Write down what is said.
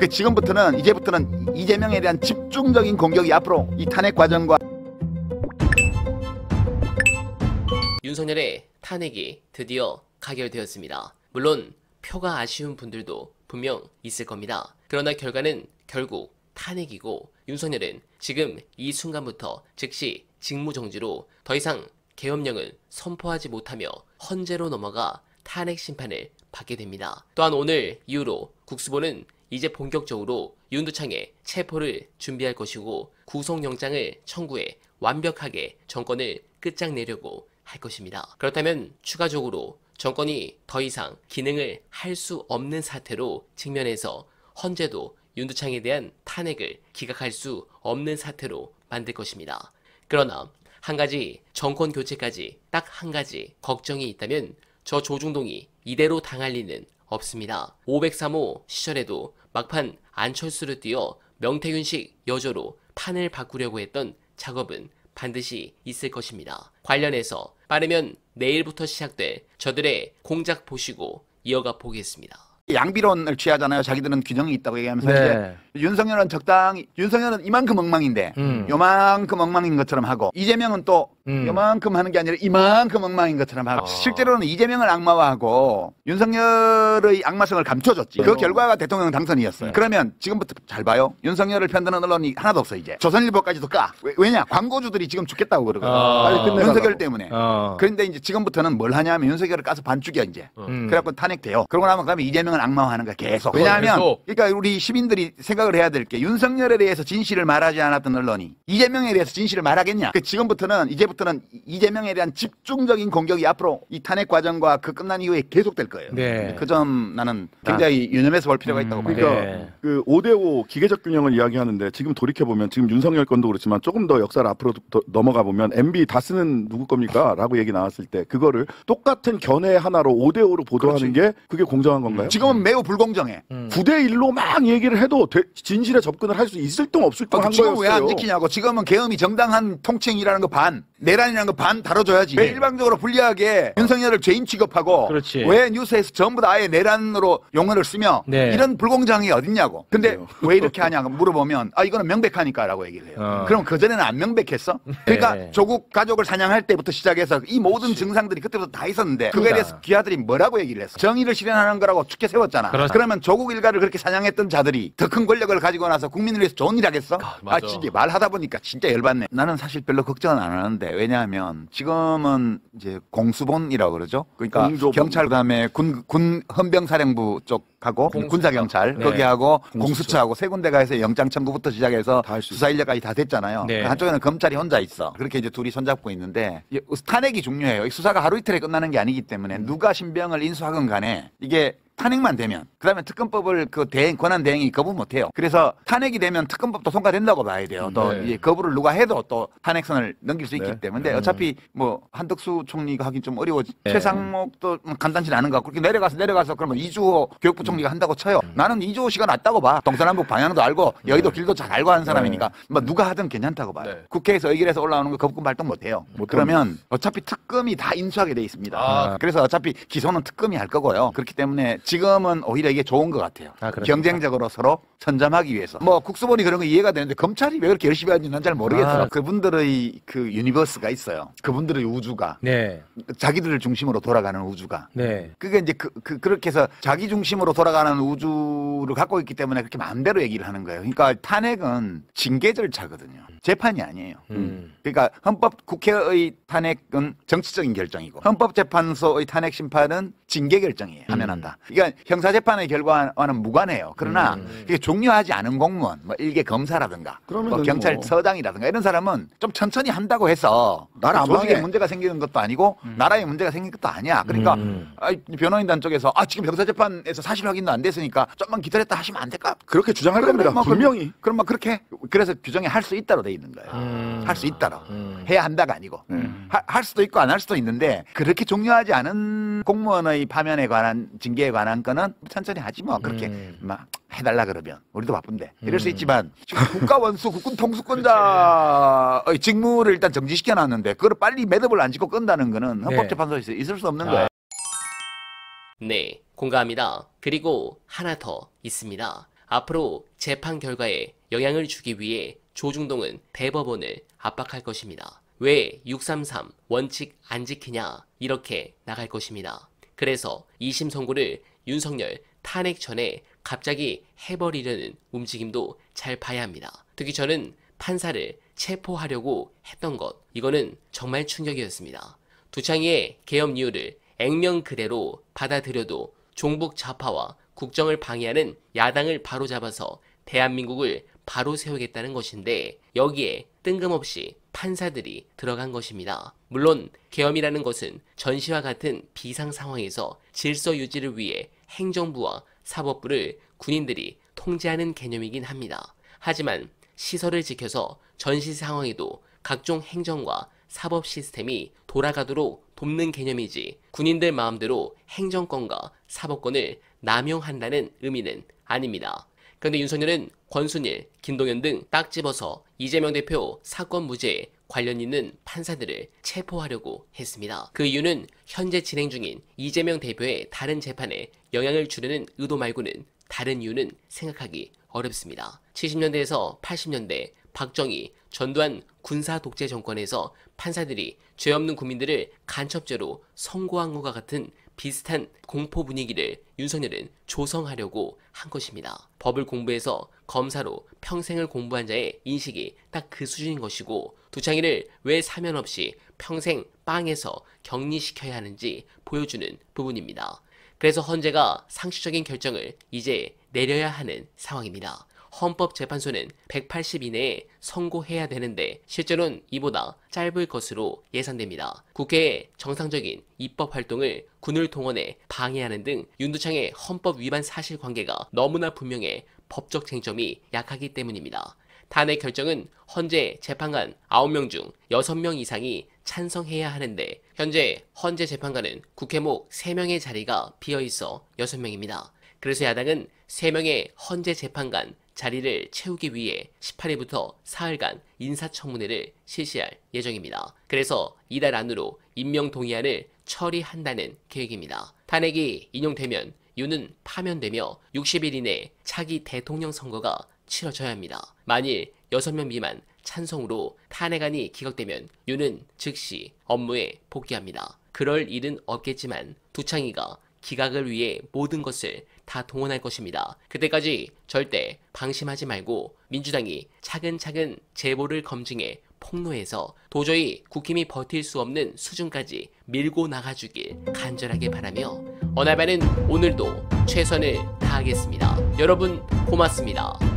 지금부터는 이제부터는 이재명에 대한 집중적인 공격이 앞으로 이 탄핵 과정과 윤석열의 탄핵이 드디어 가결되었습니다. 물론 표가 아쉬운 분들도 분명 있을 겁니다. 그러나 결과는 결국 탄핵이고 윤석열은 지금 이 순간부터 즉시 직무정지로 더 이상 계엄령을 선포하지 못하며 헌재로 넘어가 탄핵 심판을 받게 됩니다. 또한 오늘 이후로 국수본은 이제 본격적으로 윤두창의 체포를 준비할 것이고 구속영장을 청구해 완벽하게 정권을 끝장내려고 할 것입니다. 그렇다면 추가적으로 정권이 더 이상 기능을 할 수 없는 사태로 직면해서 헌재도 윤두창에 대한 탄핵을 기각할 수 없는 사태로 만들 것입니다. 그러나 한 가지 정권 교체까지 딱 한 가지 걱정이 있다면 저 조중동이 이대로 당할 리는 없습니다. 503호 시절에도 막판 안철수를 띄워 명태균식 여조로 판을 바꾸려고 했던 작업은 반드시 있을 것입니다. 관련해서 빠르면 내일부터 시작될 저들의 공작 보시고 이어가 보겠습니다. 양비론을 취하잖아요. 자기들은 규정이 있다고 얘기하면서 네. 이제 윤석열은 적당히 윤석열은 이만큼 엉망인데 요만큼 엉망인 것처럼 하고 이재명은 또 요만큼 하는 게 아니라 이만큼 엉망인 것처럼 하고 실제로는 이재명을 악마화하고 윤석열의 악마성을 감춰줬지. 그 결과가 대통령 당선이었어요. 그러면 지금부터 잘 봐요. 윤석열을 편드는 언론이 하나도 없어 이제. 조선일보까지도 까. 왜냐? 광고주들이 지금 죽겠다고 그러거든. 빨리 끝내달라고. 윤석열 때문에. 그런데 이제 지금부터는 뭘 하냐면 윤석열을 까서 반죽여 이제. 그래갖고 탄핵돼요. 그러고 나면 그다음에 이재명을 악마화하는 거야 계속. 왜냐하면 그러니까 우리 시민들이 생각을 해야 될 게 윤석열에 대해서 진실을 말하지 않았던 언론이 이재명에 대해서 진실을 말하겠냐. 지금부터는 이제부터는 이재명에 대한 집중적인 공격이 앞으로 이 탄핵 과정과 그 끝난 이후에 계속될 거예요. 네. 그 점 나는 굉장히 유념해서 볼 필요가 있다고 봐요. 그러니까 네. 그 5대5 기계적 균형을 이야기하는데 지금 돌이켜보면 지금 윤석열 건도 그렇지만 조금 더 역사를 앞으로 넘어가 보면 MB 다스는 누구 겁니까? 라고 얘기 나왔을 때 그거를 똑같은 견해 하나로 5대5로 보도하는 게 그게 공정한 건가요? 지금은 매우 불공정해. 9대1로 막 얘기를 해도 진실에 접근을 할 수 있을 동 없을 동 한 지금 거였어요. 왜 안 지키냐고. 지금은 계엄이 정당한 통칭이라는 거 반, 내란이라는 거 반 다뤄줘야지. 왜 일방적으로 불리하게 윤석열을 죄인 취급하고 그렇지. 왜 뉴스에서 전부 다 아예 내란으로 용어를 쓰며 네. 이런 불공정이 어딨냐고. 근데 왜 이렇게 하냐고 물어보면 아 이거는 명백하니까라고 얘기를 해요. 그럼 그전에는 안 명백했어? 그러니까 네. 조국 가족을 사냥할 때부터 시작해서 이 모든 증상들이 그때부터 다 있었는데 그거에 대해서 기자들이 뭐라고 얘기를 했어? 정의를 실현하는 거라고 축켜 세웠잖아. 그러면 조국 일가를 그렇게 사냥했던 자들이 더 큰 권력을 가지고 나서 국민을 위해서 좋은 일 하겠어? 진짜 말하다 보니까 진짜 열받네. 나는 사실 별로 걱정은 안 하는데 왜냐하면 지금은 이제 공수본이라고 그러죠. 그러니까 공조본. 경찰 그다음에 군 헌병사령부 쪽하고 군사경찰 네. 거기하고 공수처하고 세 군데가 해서 영장 청구부터 시작해서 다 할 수 수사 인력까지 다 됐잖아요. 네. 한쪽에는 검찰이 혼자 있어. 그렇게 이제 둘이 손잡고 있는데 탄핵이 중요해요. 이 수사가 하루 이틀에 끝나는 게 아니기 때문에 누가 신병을 인수하건 간에 이게 탄핵만 되면 그다음에 특검법을 그 대행 권한 대행이 거부 못해요. 그래서 탄핵이 되면 특검법도 통과된다고 봐야 돼요. 또 이제 거부를 누가 해도 또 탄핵선을 넘길 수 있기 때문에 어차피 뭐 한덕수 총리가 하긴 좀 어려워지. 최상목도 간단치 않은 것 같고 그렇게 내려가서 그러면 이주호 교육부 총리가 한다고 쳐요. 나는 이주호 씨가 낫다고 봐. 동서남북 방향도 알고 여의도 길도 잘 알고 하는 사람이니까 뭐 누가 하든 괜찮다고 봐요. 국회에서 의결해서 올라오는 거 거부권 발동 못해요. 그러면 어차피 특검이 다 인수하게 돼 있습니다. 그래서 어차피 기소는 특검이 할 거고요. 그렇기 때문에 지금은 오히려 이게 좋은 것 같아요. 경쟁적으로 서로 선점하기 위해서. 뭐 국수본이 그런 거 이해가 되는데 검찰이 왜 그렇게 열심히 하는지 난 잘 모르겠어요. 그분들의 그 유니버스가 있어요. 그분들의 우주가. 네. 자기들을 중심으로 돌아가는 우주가. 네. 그게 이제 그렇게 해서 자기 중심으로 돌아가는 우주를 갖고 있기 때문에 그렇게 마음대로 얘기를 하는 거예요. 그러니까 탄핵은 징계 절차거든요. 재판이 아니에요. 그러니까 국회의 탄핵은 정치적인 결정이고 헌법재판소의 탄핵 심판은 징계 결정이에요. 하면 한다. 그러니까 형사재판의 결과와는 무관해요. 그러나 그게 종료하지 않은 공무원, 뭐 일개 검사라든가 뭐 경찰서장이라든가 이런 사람은 좀 천천히 한다고 해서 조직에 문제가 생기는 것도 아니고 나라에 문제가 생긴 것도 아니야. 그러니까 변호인단 쪽에서 지금 형사재판에서 사실 확인도 안 됐으니까 좀만 기다렸다 하시면 안 될까? 그렇게 주장할 겁니다. 분명히. 그럼 막 그렇게 그래서 규정에 할 수 있다로 돼 있는 거예요. 할 수 있다로. 해야 한다가 아니고. 할 수도 있고 안 할 수도 있는데 그렇게 종료하지 않은 공무원의 파면에 관한 징계에 관한 거는 천천히 하지 뭐 그렇게 막 해달라 그러면 우리도 바쁜데 이럴 수 있지만 지금 국가원수 국군 통수권자의 직무를 일단 정지시켜 놨는데 그걸 빨리 매듭을 안 짓고 끈다는 거는 헌법재판소에서 있을 수 없는 거예요. 네, 공감합니다. 그리고 하나 더 있습니다. 앞으로 재판 결과에 영향을 주기 위해 조중동은 대법원을 압박할 것입니다. 왜 633 원칙 안 지키냐 이렇게 나갈 것입니다. 그래서 2심 선고를 윤석열 탄핵 전에 갑자기 해버리려는 움직임도 잘 봐야 합니다. 특히 저는 판사를 체포하려고 했던 것, 이거는 정말 충격이었습니다. 두창희의 계엄 이유를 액면 그대로 받아들여도 종북 좌파와 국정을 방해하는 야당을 바로잡아서 대한민국을 바로 세우겠다는 것인데 여기에 뜬금없이 판사들이 들어간 것입니다. 물론 계엄이라는 것은 전시와 같은 비상 상황에서 질서 유지를 위해 행정부와 사법부를 군인들이 통제하는 개념이긴 합니다. 하지만 시설을 지켜서 전시 상황에도 각종 행정과 사법 시스템이 돌아가도록 돕는 개념이지 군인들 마음대로 행정권과 사법권을 남용한다는 의미는 아닙니다. 그런데 윤석열은 권순일, 김동연 등 딱 집어서 이재명 대표 사건 무죄에 관련 있는 판사들을 체포하려고 했습니다. 그 이유는 현재 진행 중인 이재명 대표의 다른 재판에 영향을 주려는 의도 말고는 다른 이유는 생각하기 어렵습니다. 70년대에서 80년대 박정희, 전두환 군사 독재 정권에서 판사들이 죄 없는 국민들을 간첩죄로 선고한 것과 같은 비슷한 공포 분위기를 윤석열은 조성하려고 한 것입니다. 법을 공부해서 검사로 평생을 공부한 자의 인식이 딱 그 수준인 것이고 두창희를 왜 사면 없이 평생 빵에서 격리시켜야 하는지 보여주는 부분입니다. 그래서 헌재가 상식적인 결정을 이제 내려야 하는 상황입니다. 헌법재판소는 180 이내에 선고해야 되는데 실제로는 이보다 짧을 것으로 예상됩니다. 국회의 정상적인 입법 활동을 군을 동원해 방해하는 등 윤두창의 헌법 위반 사실관계가 너무나 분명해 법적 쟁점이 약하기 때문입니다. 탄핵 결정은 헌재 재판관 9명 중 6명 이상이 찬성해야 하는데 현재 헌재 재판관은 국회목 3명의 자리가 비어있어 6명입니다. 그래서 야당은 3명의 헌재 재판관 자리를 채우기 위해 18일부터 사흘간 인사청문회를 실시할 예정입니다. 그래서 이달 안으로 임명동의안을 처리한다는 계획입니다. 탄핵이 인용되면 윤은 파면되며 60일 이내에 차기 대통령 선거가 치러져야 합니다. 만일 6명 미만 찬성으로 탄핵안이 기각되면 윤은 즉시 업무에 복귀합니다. 그럴 일은 없겠지만 두창희가 기각을 위해 모든 것을 다 동원할 것입니다. 그때까지 절대 방심하지 말고 민주당이 차근차근 제보를 검증해 폭로해서 도저히 국힘이 버틸 수 없는 수준까지 밀고 나가주길 간절하게 바라며 어날바는 오늘도 최선을 다하겠습니다. 여러분 고맙습니다.